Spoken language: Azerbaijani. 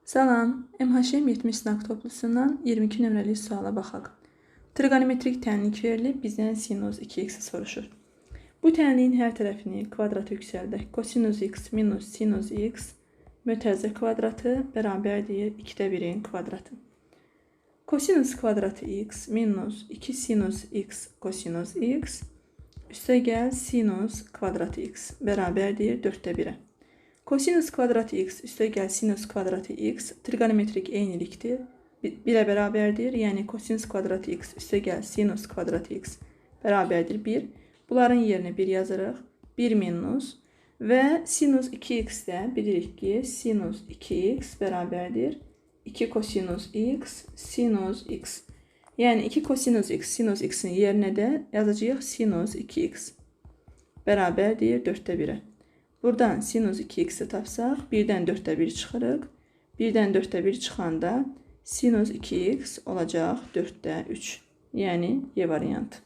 Salam, MHM 70 sınaq toplusundan 22 nömrəli suala baxaq. Trigonometrik tənlik verilib, bizdən sinus 2x soruşur. Bu tənliyin hər tərəfini kvadrata yüksəldək. Kosinus x minus sinus x mötərizə kvadratı bərabərdir 2/1-in kvadratı. Kosinus kvadratı x minus 2 sinus x kosinus x üstə gəl sinus kvadratı x bərabərdir 4/1-ə. Kosinus kvadratı x üstə gəl sinus kvadratı x trigonometrik eynilikdir. 1-ə bərabərdir. Yəni kosinus kvadratı x üstə gəl sinus kvadratı x bərabərdir 1. Bunların yerinə 1 yazırıq. 1 minus və sinus 2x-də bilirik ki, sinus 2x bərabərdir 2 kosinus x sinus x. Yəni 2 kosinus x sinus x-in yerinə də yazacağıq sinus 2x bərabərdir 4/1-ə. Buradan sinus 2x-i tapsaq, 1-dən 4/1 çıxırıq. 1-dən 4/1 çıxanda sinus 2x olacaq 4/3. Yəni, Y variantı.